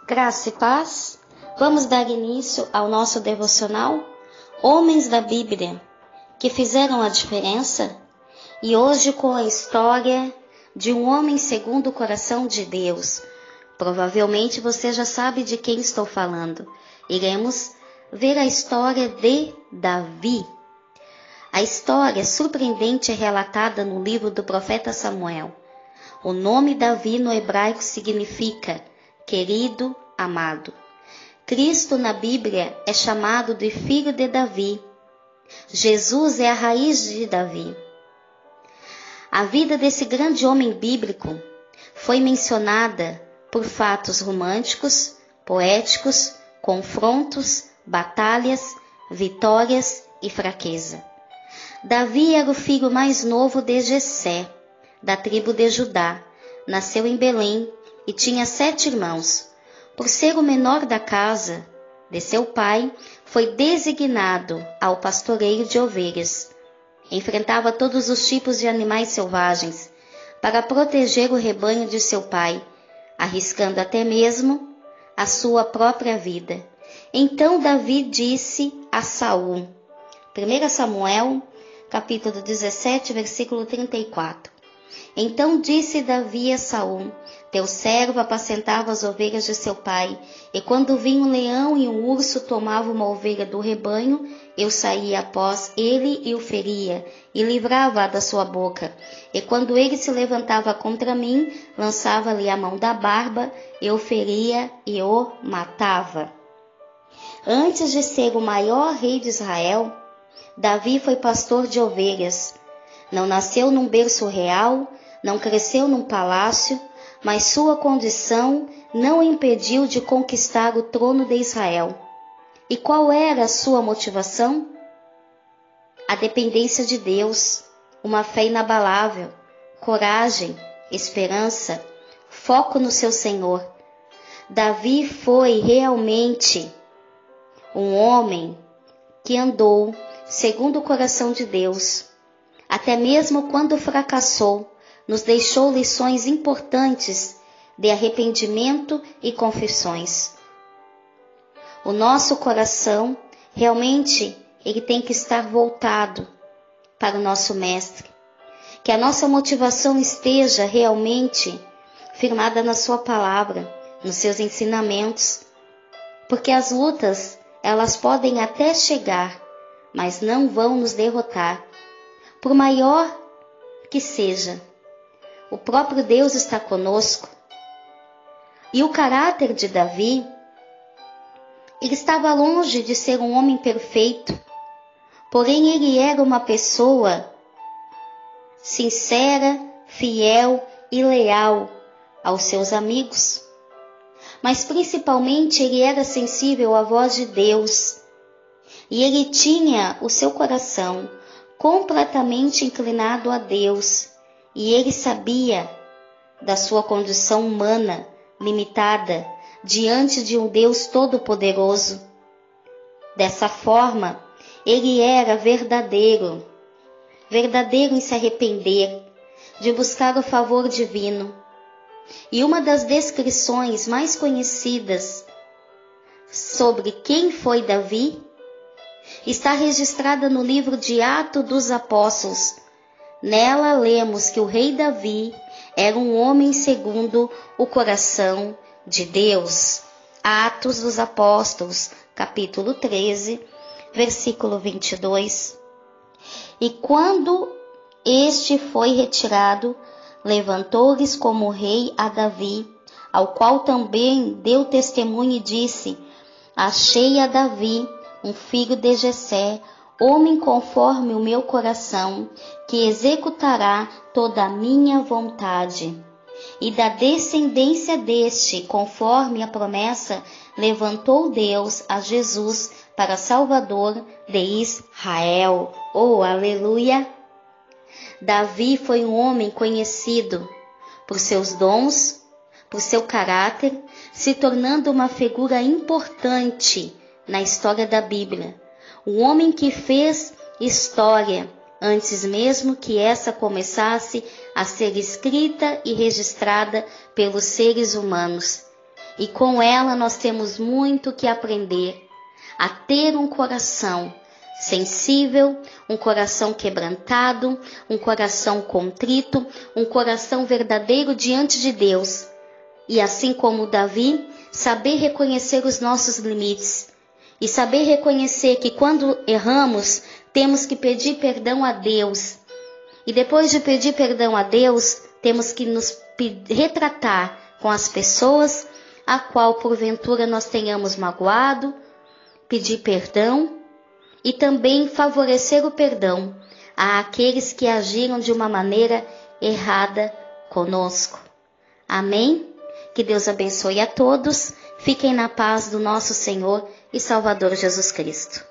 Graça e paz. Vamos dar início ao nosso devocional Homens da Bíblia que fizeram a diferença, e hoje com a história de um homem segundo o coração de Deus. Provavelmente você já sabe de quem estou falando. Iremos ver a história de Davi. A história surpreendente é relatada no livro do profeta Samuel. O nome Davi no hebraico significa querido, amado. Cristo na Bíblia é chamado de filho de Davi. Jesus é a raiz de Davi. A vida desse grande homem bíblico foi mencionada por fatos românticos, poéticos, confrontos, batalhas, vitórias e fraqueza. Davi era o filho mais novo de Jessé, da tribo de Judá. Nasceu em Belém e tinha 7 irmãos. Por ser o menor da casa de seu pai, foi designado ao pastoreio de ovelhas. Enfrentava todos os tipos de animais selvagens para proteger o rebanho de seu pai, arriscando até mesmo a sua própria vida. Então Davi disse a Saul, 1 Samuel, capítulo 17, versículo 34. Então disse Davi a Saul, teu servo apacentava as ovelhas de seu pai, e quando vinha um leão e um urso tomava uma ovelha do rebanho, eu saía após ele e o feria, e livrava-a da sua boca. E quando ele se levantava contra mim, lançava-lhe a mão da barba, eu o feria e o matava. Antes de ser o maior rei de Israel, Davi foi pastor de ovelhas. Não nasceu num berço real, não cresceu num palácio, mas sua condição não o impediu de conquistar o trono de Israel. E qual era a sua motivação? A dependência de Deus, uma fé inabalável, coragem, esperança, foco no seu Senhor. Davi foi realmente um homem que andou segundo o coração de Deus. Até mesmo quando fracassou, nos deixou lições importantes de arrependimento e confissões. O nosso coração, realmente, ele tem que estar voltado para o nosso Mestre. Que a nossa motivação esteja realmente firmada na sua palavra, nos seus ensinamentos. Porque as lutas, elas podem até chegar, mas não vão nos derrotar. Por maior que seja, o próprio Deus está conosco. E o caráter de Davi, ele estava longe de ser um homem perfeito, porém ele era uma pessoa sincera, fiel e leal aos seus amigos. Mas principalmente ele era sensível à voz de Deus, e ele tinha o seu coração completamente inclinado a Deus, e ele sabia da sua condição humana limitada diante de um Deus todo-poderoso. Dessa forma, ele era verdadeiro em se arrepender, de buscar o favor divino. E uma das descrições mais conhecidas sobre quem foi Davi está registrada no livro de Atos dos Apóstolos. Nela lemos que o rei Davi era um homem segundo o coração de Deus. Atos dos Apóstolos, capítulo 13, versículo 22. E quando este foi retirado, levantou-lhes como rei a Davi, ao qual também deu testemunho e disse, achei a Davi, um filho de Jessé, homem conforme o meu coração, que executará toda a minha vontade. E da descendência deste, conforme a promessa, levantou Deus a Jesus para Salvador de Israel. Oh, aleluia! Davi foi um homem conhecido por seus dons, por seu caráter, se tornando uma figura importante na história da Bíblia. Um homem que fez história antes mesmo que essa começasse a ser escrita e registrada pelos seres humanos. E com ela nós temos muito que aprender a ter um coração sensível, um coração quebrantado, um coração contrito, um coração verdadeiro diante de Deus. E assim como Davi, saber reconhecer os nossos limites e saber reconhecer que quando erramos, temos que pedir perdão a Deus. E depois de pedir perdão a Deus, temos que nos retratar com as pessoas a qual porventura nós tenhamos magoado, pedir perdão e também favorecer o perdão àqueles que agiram de uma maneira errada conosco. Amém? Que Deus abençoe a todos. Fiquem na paz do nosso Senhor e Salvador Jesus Cristo.